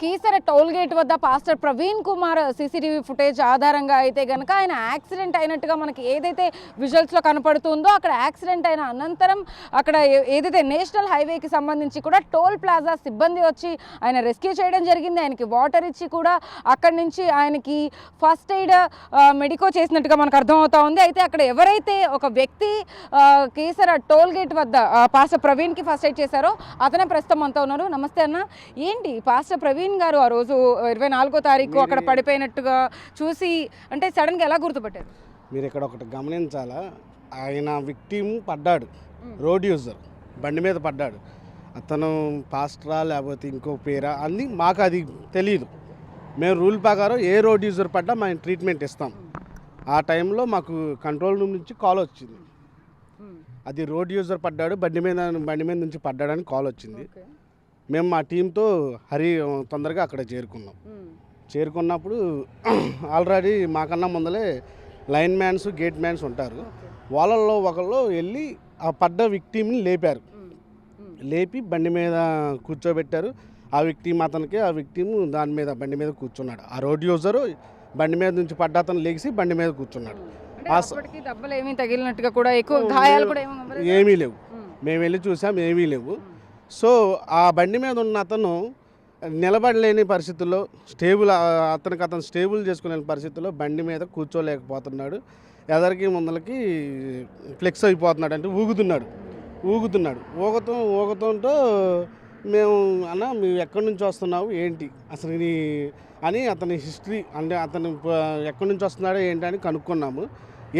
Keesara toll gate వద్ద pastor Praveen Kumar CCTV footage ఆధారంగా అయితే కనుక ఆయన యాక్సిడెంట్ అయినట్టుగా మనకి ఏదైతే విజువల్స్లో కనపడుతుందో అక్కడ యాక్సిడెంట్ అయిన అనంతరం అక్కడ ఏదైతే నేషనల్ హైవేకి సంబంధించి కూడా టోల్ ప్లాజా సిబ్బంది వచ్చి ఆయన రెస్క్యూ చేయడం జరిగింది. ఆయనకి వాటర్ ఇచ్చి కూడా అక్కడి నుంచి ఆయనకి ఫస్ట్ ఎయిడ్ మెడికో చేసినట్టుగా మనకు అర్థమవుతా ఉంది. అయితే అక్కడ ఎవరైతే ఒక వ్యక్తి కీసర టోల్ గేట్ వద్ద పాస్టర్ ప్రవీణ్కి ఫస్ట్ ఎయిడ్ చేశారో అతనే ప్రస్తుతం అంతా ఉన్నారు. నమస్తే అన్న, ఏంటి పాస్టర్ ప్రవీణ్ గారు ఆ రోజు 24వ తారీఖు అక్కడ పడిపోయినట్టుగా చూసి అంటే సడన్గా ఎలా గుర్తుపట్టారు? మీరు ఇక్కడ ఒకటి గమనించాలా, ఆయన విక్టిమ్ పడ్డాడు, రోడ్ యూజర్ బండి మీద పడ్డాడు. అతను పాస్టరా లేకపోతే ఇంకో పేరా అని మాకు అది తెలియదు. మేము రూల్ ప్రకారం ఏ రోడ్ యూజర్ పడ్డా మేము ట్రీట్మెంట్ ఇస్తాం. ఆ టైంలో మాకు కంట్రోల్ రూమ్ నుంచి కాల్ వచ్చింది, అది రోడ్ యూజర్ పడ్డాడు, బండి మీద నుంచి పడ్డాడని కాల్ వచ్చింది. మేము మా టీంతో తొందరగా అక్కడ చేరుకున్నప్పుడు ఆల్రెడీ మాకన్నా ముందలే లైన్ మ్యాన్స్ గేట్ మ్యాన్స్ ఉంటారు. వాళ్ళల్లో ఒకళ్ళు వెళ్ళి ఆ పడ్డ విక్టిమ్ని లేపి బండి మీద కూర్చోబెట్టారు. ఆ విక్టిమ్ బండి మీద కూర్చున్నాడు. ఆ రోడ్ యూజరు బండి మీద నుంచి పడ్డ అతను లేచి బండి మీద కూర్చున్నాడు. తగిలినట్టుగా కూడా ఎక్కువ గాయాలు కూడా ఏమీ లేవు. మేము వెళ్ళి చూసాం, ఏమీ లేవు. సో ఆ బండి మీద ఉన్న అతను నిలబడలేని పరిస్థితుల్లో అతను స్టేబుల్ చేసుకునే పరిస్థితుల్లో బండి మీద కూర్చోలేకపోతున్నాడు. ఎదరికి ముందలకి ఫ్లెక్స్ అయిపోతున్నాడు, అంటే ఊగుతుంటూ మేము మేము ఎక్కడి నుంచి వస్తున్నావు ఏంటి అసలు అని అతని హిస్టరీ, అంటే అతను ఎక్కడి నుంచి వస్తున్నాడో ఏంటి అని కనుక్కున్నాము.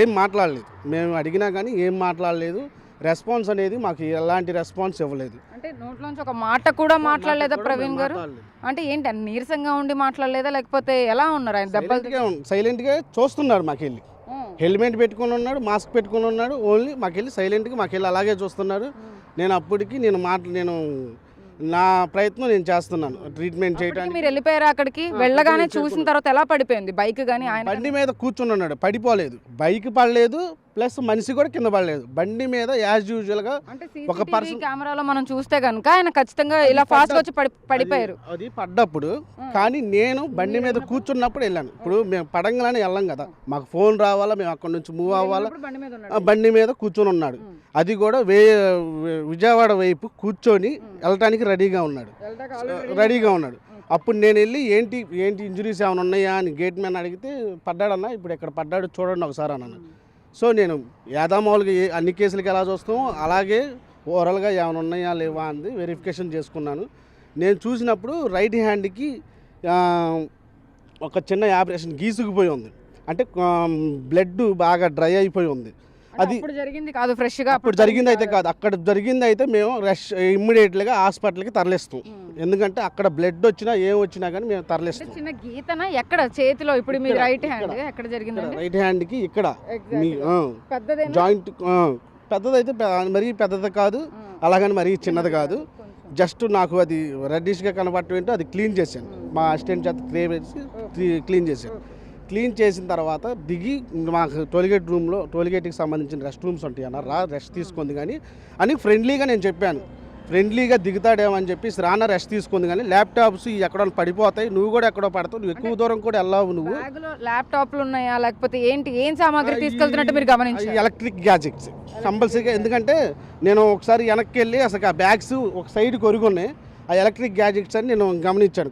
ఏం మాట్లాడలేదు, మేము అడిగినా కానీ ఏం మాట్లాడలేదు. రెస్పాన్స్ అనేది మాకు ఎలాంటి రెస్పాన్స్ ఇవ్వలేదు. అంటే నోట్లోంచి ఒక మాట కూడా మాట్లాడలేదా ప్రవీణ్ గారు? అంటే ఏంటి నీరసంగా ఉండి మాట్లాడలేదా లేకపోతే ఎలా ఉన్నారు ఆయన? సైలెంట్గా చూస్తున్నాడు మాకెళ్ళి, హెల్మెట్ పెట్టుకుని ఉన్నాడు, మాస్క్ పెట్టుకుని ఉన్నాడు. ఓన్లీ మాకెళ్ళి సైలెంట్గా మాకెళ్ళి అలాగే చూస్తున్నాడు. నేను అప్పటికి నేను నా ప్రయత్నం నేను చేస్తున్నాను ట్రీట్మెంట్ చేయడానికి. మీరు వెళ్ళిపోయారా అక్కడికి? వెళ్ళగానే చూసిన తర్వాత ఎలా పడిపోయింది బైక్? కానీ ఆయన బండి మీద కూర్చుని ఉన్నాడు, పడిపోలేదు. బైక్ పడలేదు, ప్లస్ మనిషి కూడా కింద పడలేదు. బండి మీద యాజ్ యూజువల్ గా ఒక పర్సన్ కెమెరాలో మనం చూస్తే కనుక ఆయన ఖచ్చితంగా ఇలా ఫాస్ట్ వచ్చి పడిపోయారు. అది పడ్డప్పుడు. కానీ నేను బండి మీద కూర్చున్నప్పుడు వెళ్ళాను. ఇప్పుడు మేము పడంగానే వెళ్ళాం కదా, మాకు ఫోన్ రావాలా, మేము అక్కడ నుంచి మూవ్ అవ్వాలా. బండి మీద కూర్చొని ఉన్నాడు, అది కూడా విజయవాడ వైపు కూర్చొని వెళ్ళటానికి రెడీగా ఉన్నాడు. అప్పుడు నేను వెళ్ళి ఏంటి ఇంజురీస్ ఏమైనా ఉన్నాయా అని గేట్ మ్యాన్ అడిగితే, పడ్డాడన్నా, ఇప్పుడు ఎక్కడ పడ్డాడు చూడండి ఒకసారి అన్నాను. సో నేను యాదామావులుగా అన్ని కేసులకి ఎలా చూస్తామో అలాగే ఓవరాల్గా ఏమైనా ఉన్నాయా లేవా అని వెరిఫికేషన్ చేసుకున్నాను. నేను చూసినప్పుడు రైట్ హ్యాండ్కి ఒక చిన్న ఆపరేషన్ గీసుకుపోయి ఉంది, అంటే బ్లడ్ బాగా డ్రై అయిపోయి ఉంది. అది జరిగింది కాదు, ఫ్రెష్గా అప్పుడు జరిగింది అయితే కాదు. అక్కడ జరిగింది అయితే మేము ఇమ్మీడియట్గా హాస్పిటల్కి తరలిస్తాం. ఎందుకంటే అక్కడ బ్లడ్ వచ్చినా ఏం వచ్చినా కానీ మేము తరలిస్తాం. చిన్న గీతన ఎక్కడ చేతిలో? ఇప్పుడు మీ రైట్ హ్యాండ్ ఎక్కడ జరిగింది? రైట్ హ్యాండ్కి ఇక్కడ జాయింట్. పెద్దదైతే మరీ పెద్దది కాదు, అలాగని మరీ చిన్నది కాదు. జస్ట్ నాకు అది రెడ్డిష్గా కనబడటం ఏంటో అది క్లీన్ చేశాను, మా అసిస్టెంట్ చేత క్లీన్ చేసిన తర్వాత దిగి మాకు టోల్గేట్కి సంబంధించిన రెస్ట్ రూమ్స్ ఉంటాయి అన్న, రెస్ట్ తీసుకుంది కానీ అని ఫ్రెండ్లీగా నేను చెప్పాను. ఫ్రెండ్లీగా దిగుతాడేమో అని చెప్పి రానా రెస్ట్ తీసుకుంది. కానీ ల్యాప్టాప్స్ ఎక్కడో పడిపోతాయి, నువ్వు కూడా ఎక్కడో పడతావు, నువ్వు ఎక్కువ దూరం కూడా వెళ్ళావు. నువ్వు ల్యాప్టాప్లు ఉన్నాయా లేకపోతే ఏం సామాగ్రి తీసుకెళ్తున్నట్టు మీరు గమనించారు? ఎలక్ట్రిక్ గ్యాజెట్స్ కంపల్సరీగా. ఎందుకంటే నేను ఒకసారి వెనక్కి వెళ్ళి అసలు ఆ బ్యాగ్స్ ఒక సైడ్ కొరుగున్నాయి, ఆ ఎలక్ట్రిక్ గ్యాజెట్స్ అని నేను గమనించాను.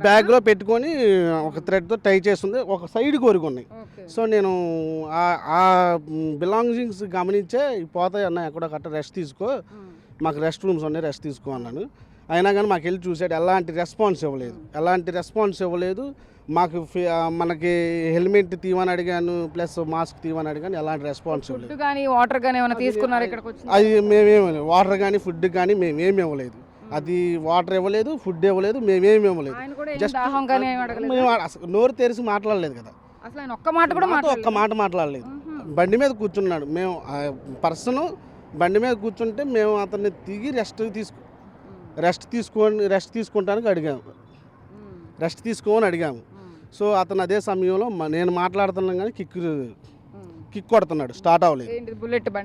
బ్యాగ్లో పెట్టుకొని ఒక థ్రెడ్తో టై చేస్తుంది, ఒక సైడ్ కొరుకున్నాయి. సో నేను ఆ బిలాంగింగ్స్ గమనించే పోతాయి అన్న, ఎక్కడో కట్ట రెస్ట్ తీసుకో, మాకు రెస్ట్ రూమ్స్ ఉన్నాయి, రెస్ట్ తీసుకో అన్నాను. అయినా కానీ మాకు వెళ్ళి చూసాడు, ఎలాంటి రెస్పాన్స్ ఇవ్వలేదు. మాకు మనకి హెల్మెట్ తీవని అడిగాను, ప్లస్ మాస్క్ తీవని అడిగాను, ఎలాంటి రెస్పాన్స్ ఇవ్వలేదు. వాటర్ కానీ ఏమైనా తీసుకున్నారు ఇక్కడికి వచ్చి? అది మేమేమి వాటర్ కానీ ఫుడ్ కానీ మేమేమి ఇవ్వలేదు. అది వాటర్ ఇవ్వలేదు, ఫుడ్ ఇవ్వలేదు, మేమేమి ఇవ్వలేదు. జస్ట్ నోరు తెరిచి మాట్లాడలేదు కదా, అసలు ఆయన ఒక్క మాట మాట్లాడలేదు. బండి మీద కూర్చున్నాడు, మేము పర్సన్ బండి మీద కూర్చుంటే మేము అతన్ని దిగి రెస్ట్ తీసుకుంటానికి అడిగాము. సో అతను అదే సమయంలో నేను మాట్లాడుతున్నాను కానీ కిక్ కొడుతున్నాడు, స్టార్ట్ అవ్వలేదు.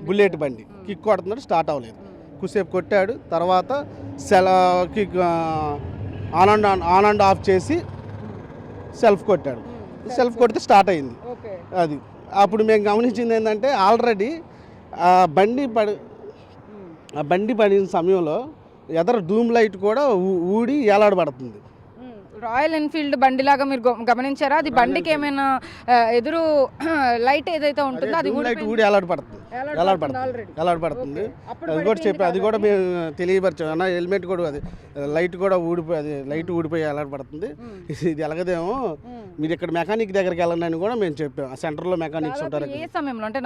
బుల్లెట్ బండి కిక్ కొడుతున్నాడు, స్టార్ట్ అవ్వలేదు. కుసేపు కొట్టాడు. తర్వాత సెల్కి ఆన్ అండ్ ఆఫ్ చేసి సెల్ఫ్ కొట్టాడు. సెల్ఫ్ కొడితే స్టార్ట్ అయింది. అది అప్పుడు మేము గమనించింది ఏంటంటే ఆల్రెడీ ఆ బండి పడిన సమయంలో ఎదర డూమ్ లైట్ కూడా ఊడి ఏలాడబడుతుంది. రాయల్ ఎన్ఫీల్డ్ బండిలాగా మీరు గమనించారా? అది బండికి ఏమైనా ఎదురు లైట్ ఏదైతే ఉంటుందో అది లైట్ ఊడి ఎలాడబడుతుంది. అది కూడా చెప్పి అది కూడా మేము తెలియపరిచాం అన్న. హెల్మెట్ కూడా అది లైట్ కూడా లైట్ ఊడిపోయి ఎలాడబడుతుంది. ఇది ఎలాగదేమో మీరు ఇక్కడ మెకానిక్ దగ్గరికి వెళ్ళండి అని కూడా మేము చెప్పాం. ఆ సెంటర్లో మెకానిక్స్ ఉంటారు. ఏ సమయంలో అంటే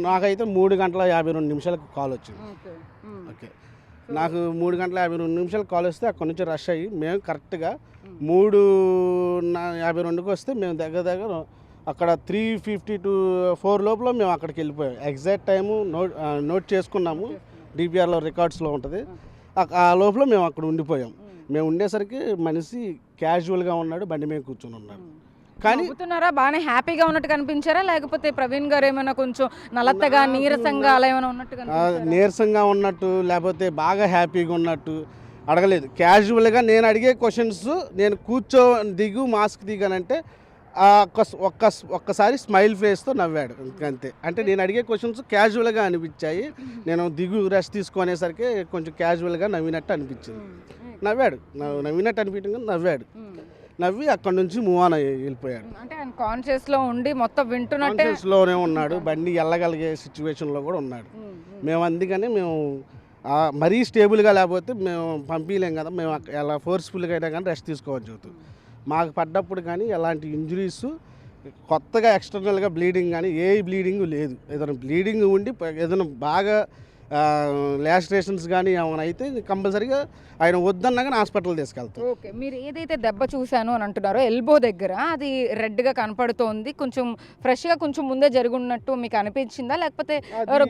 నాకైతే 3:52 కాల్ వచ్చింది. ఓకే, నాకు 3:52 కాల్ వస్తే అక్కడ నుంచి రష్ అయ్యి మేము కరెక్ట్గా 3:52 వస్తే మేము దగ్గర అక్కడ 3:52-4 లోపల మేము అక్కడికి వెళ్ళిపోయాం. ఎగ్జాక్ట్ టైము నోట్ చేసుకున్నాము, డిపిఆర్లో రికార్డ్స్లో ఉంటుంది. ఆ లోపల మేము అక్కడ ఉండిపోయాం. మేము ఉండేసరికి మనిషి క్యాజువల్గా ఉన్నాడు, బండి మీద కూర్చొని ఉన్నాడు. కానీ బాగానే హ్యాపీగా ఉన్నట్టు కనిపించారా? లేకపోతే ప్రవీణ్ గారు ఏమైనా కొంచెం నలత్తగా నీరసంగా అలా ఏమైనా ఉన్నట్టు? నీరసంగా ఉన్నట్టు లేకపోతే బాగా హ్యాపీగా ఉన్నట్టు అడగలేదు. క్యాజువల్గా నేను అడిగే క్వశ్చన్స్, నేను దిగు మాస్క్ దిగానంటే ఒక్కసారి స్మైల్ ఫేస్తో నవ్వాడు అంతే. అంటే నేను అడిగే క్వశ్చన్స్ క్యాజువల్గా అనిపించాయి. నేను దిగు రెస్ట్ తీసుకునేసరికి కొంచెం క్యాజువల్గా నవ్వినట్టు అనిపించింది. నవ్వినట్టు అనిపించింది. నవ్వి అక్కడ నుంచి మూవ్ ఆన్ వెళ్ళిపోయాడు. అంటే ఆయన కాన్షియస్లో ఉండి మొత్తం వింటున్నట్టే కాన్షియస్లోనే ఉన్నాడు. బండి వెళ్ళగలిగే సిచ్యువేషన్లో కూడా ఉన్నాడు. మేము అందుకని మరీ స్టేబుల్గా లేకపోతే మేము పంపించలేం కదా. మేము ఎలా ఫోర్స్ఫుల్గా అయినా కానీ రెస్ట్ తీసుకోవచ్చు చెబుతాం. మాకు పడ్డప్పుడు కానీ ఎలాంటి ఇంజురీస్ కొత్తగా ఎక్స్టర్నల్గా బ్లీడింగ్ కానీ ఏ బ్లీడింగ్ లేదు. ఏదైనా బ్లీడింగ్ ఉండి ఏదైనా బాగా లాస్ట్రేషన్స్ కానీ ఏమైనా అయితే కంపల్సరీగా ఆయన వద్దన్నా కానీ హాస్పిటల్ తీసుకెళ్తాం. ఓకే, మీరు ఏదైతే దెబ్బ చూశాను అని అంటున్నారో ఎల్బో దగ్గర అది రెడ్గా కనపడుతోంది, కొంచెం ఫ్రెష్గా కొంచెం ముందే జరుగున్నట్టు మీకు అనిపించిందా? లేకపోతే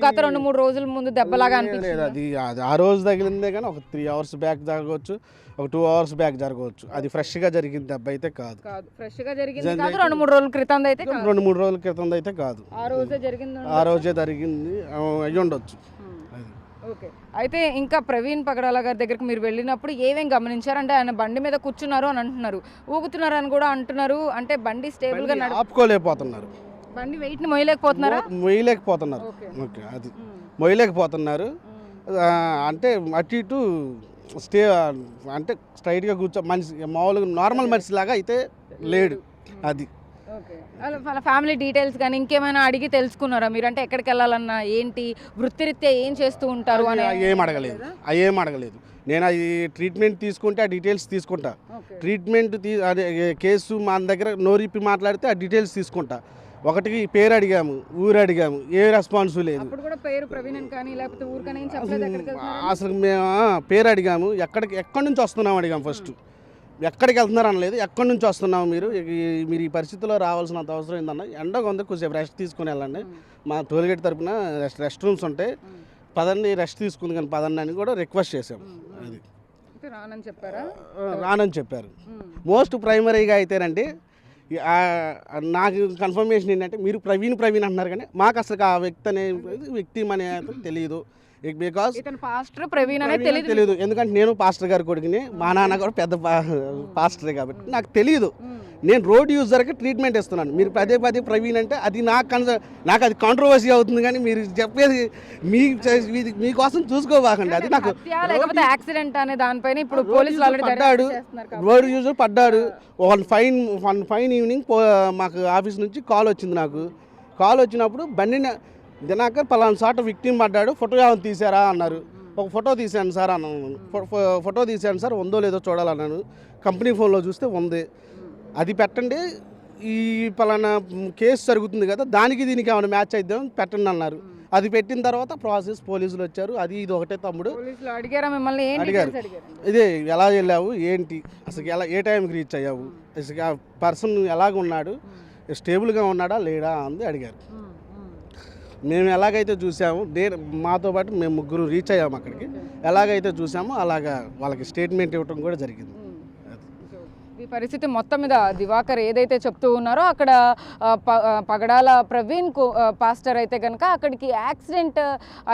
గత 2-3 రోజుల ముందు దెబ్బలాగా అనిపించింది? అది ఆ రోజు తగిలిందే కానీ ఒక 3 hours బ్యాక్ జరగవచ్చు, ఒక 2 hours బ్యాక్ జరగవచ్చు. అది ఫ్రెష్గా జరిగిన దెబ్బ అయితే కాదు. ఫ్రెష్గా జరిగింది కాదు, 2-3 రోజుల క్రితం అయితే 2-3 రోజుల క్రితం అయితే కాదు. ఆ రోజే జరిగింది అయ్యి ఉండొచ్చు. ఓకే, అయితే ఇంకా ప్రవీణ్ పగడాల గారి దగ్గరికి మీరు వెళ్ళినప్పుడు ఏమేం గమనించారు? అంటే ఆయన బండి మీద కూర్చున్నారు అని అంటున్నారు, ఊగుతున్నారు అని కూడా అంటున్నారు. అంటే బండి స్టేబుల్గా ఆపుకోలేకపోతున్నారు, బండి వెయిట్ని మొయ్యలేకపోతున్నారా? ఓకే, అది మొయ్యలేకపోతున్నారు. అంటే అటు ఇటు అంటే స్ట్రైట్గా కూర్చో మనిషి మామూలుగా నార్మల్ మనిషి లాగా అయితే లేడు. అది వాళ్ళ ఫ్యామిలీ డీటెయిల్స్ కానీ ఇంకేమైనా అడిగి తెలుసుకున్నారా మీరు? అంటే ఎక్కడికి వెళ్ళాలన్నా ఏంటి, వృత్తిరీత్యా ఏం చేస్తూ ఉంటారు అని ఏం అడగలేదు. నేను అది ట్రీట్మెంట్ తీసుకుంటే ఆ డీటెయిల్స్ తీసుకుంటా. ట్రీట్మెంట్ అదే కేసు మా దగ్గర నోరిప్పి మాట్లాడితే ఆ డీటెయిల్స్ తీసుకుంటా. ఒకటికి పేరు అడిగాము, ఊరు అడిగాము, ఏ రెస్పాన్స్ లేదు. అసలు మేము పేరు అడిగాము, ఎక్కడి నుంచి వస్తున్నాం అడిగాము. ఫస్ట్ ఎక్కడికి వెళ్తున్నారు అనలేదు, ఎక్కడి నుంచి వస్తున్నాము మీరు ఈ పరిస్థితిలో రావాల్సినంత అవసరం ఏందన్న, ఎండగా ఉంది, కొంచెం రెస్ట్ తీసుకుని వెళ్ళండి, మా టోల్గేట్ తరపున రెస్ట్ రూమ్స్ ఉంటాయి, పదండి రెస్ట్ తీసుకుంది కానీ పదండి అని కూడా రిక్వెస్ట్ చేసాము. అది రానని చెప్పారు. మోస్ట్ ప్రైమరీగా అయితేనండి నాకు కన్ఫర్మేషన్ ఏంటంటే మీరు ప్రవీణ్ అంటున్నారు కానీ మాకు అసలు ఆ వ్యక్తి అనే తెలియదు. బికాస్ తెలియదు, ఎందుకంటే నేను పాస్టర్ గారి కొడుకుని, మా నాన్న కూడా పెద్ద పాస్టరే కాబట్టి నాకు తెలియదు. నేను రోడ్ యూజర్కి ట్రీట్మెంట్ ఇస్తున్నాను, మీరు పదే ప్రవీణ్ అంటే అది నాకు అది కాంట్రవర్సీ అవుతుంది. కానీ మీరు చెప్పేది మీకోసం చూసుకోబాకండి. అది నాకు యాక్సిడెంట్ అనే దానిపైన ఇప్పుడు పోలీసులు పడ్డాడు, రోడ్ యూజర్ పడ్డాడు. వన్ ఫైన్ ఈవినింగ్ మాకు ఆఫీస్ నుంచి కాల్ వచ్చింది. నాకు కాల్ వచ్చినప్పుడు బండిని దినాకర్ పలానా చోట విక్టిమ్ పడ్డాడు, ఫోటో ఏమైనా తీసారా అన్నారు. ఒక ఫోటో తీశాను సార్ అన్నాను. ఫోటో తీశాను సార్, ఉందో లేదో చూడాలన్నాను. కంపెనీ ఫోన్లో చూస్తే ఉంది, అది పెట్టండి, ఈ పలానా కేసు జరుగుతుంది కదా దానికి దీనికి ఏమైనా మ్యాచ్ అయిద్దాం పెట్టండి అన్నారు. అది పెట్టిన తర్వాత ప్రాసెస్ పోలీసులు వచ్చారు. అది ఇది ఒకటే తమ్ముడు అడిగారు, ఇదే ఎలా వెళ్ళావు ఏంటి, అసలు ఏ టైంకి రీచ్ అయ్యావు, అసలు ఆ పర్సన్ ఎలాగ ఉన్నాడు, స్టేబుల్గా ఉన్నాడా లేడా అని అడిగారు. మేము ఎలాగైతే చూసాము, మాతో పాటు మేము 3 రీచ్ అయ్యాము అక్కడికి. ఎలాగైతే చూసామో అలాగా వాళ్ళకి స్టేట్మెంట్ ఇవ్వటం కూడా జరిగింది. పరిస్థితి మొత్తం మీద దివాకర్ ఏదైతే చెప్తూ ఉన్నారో అక్కడ పగడాల పాస్టర్ అయితే కనుక అక్కడికి యాక్సిడెంట్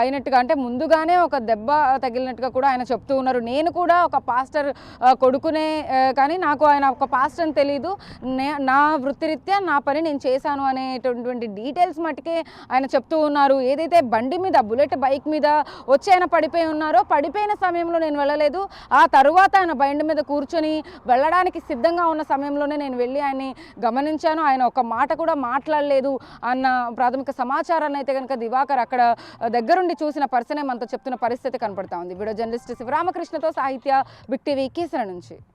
అయినట్టుగా, అంటే ముందుగానే ఒక దెబ్బ తగిలినట్టుగా కూడా ఆయన చెప్తూ ఉన్నారు. నేను కూడా ఒక పాస్టర్ కొడుకునే, కానీ నాకు ఆయన ఒక పాస్టర్ అని తెలీదు, నా వృత్తిరీత్యా నా పని నేను చేశాను అనేటటువంటి డీటెయిల్స్ మటుకే ఆయన చెప్తూ ఉన్నారు. ఏదైతే బండి మీద బుల్లెట్ బైక్ మీద వచ్చి ఆయన పడిపోయి ఉన్నారో, పడిపోయిన సమయంలో నేను వెళ్ళలేదు, ఆ తరువాత ఆయన బండి మీద కూర్చొని వెళ్ళడానికి సిద్ధంగా ఉన్న సమయంలోనే నేను వెళ్ళి ఆయన్ని గమనించాను. ఆయన ఒక మాట కూడా మాట్లాడలేదు అన్న ప్రాథమిక సమాచారాన్ని అయితే కనుక దివాకర్ అక్కడ దగ్గరుండి చూసిన పర్సనే మనతో చెప్తున్న పరిస్థితి కనపడతా ఉంది. వీడియో జర్నలిస్ట్ శివరామకృష్ణతో సాహిత్య, బిగ్ టీవీ, కీసర నుంచి.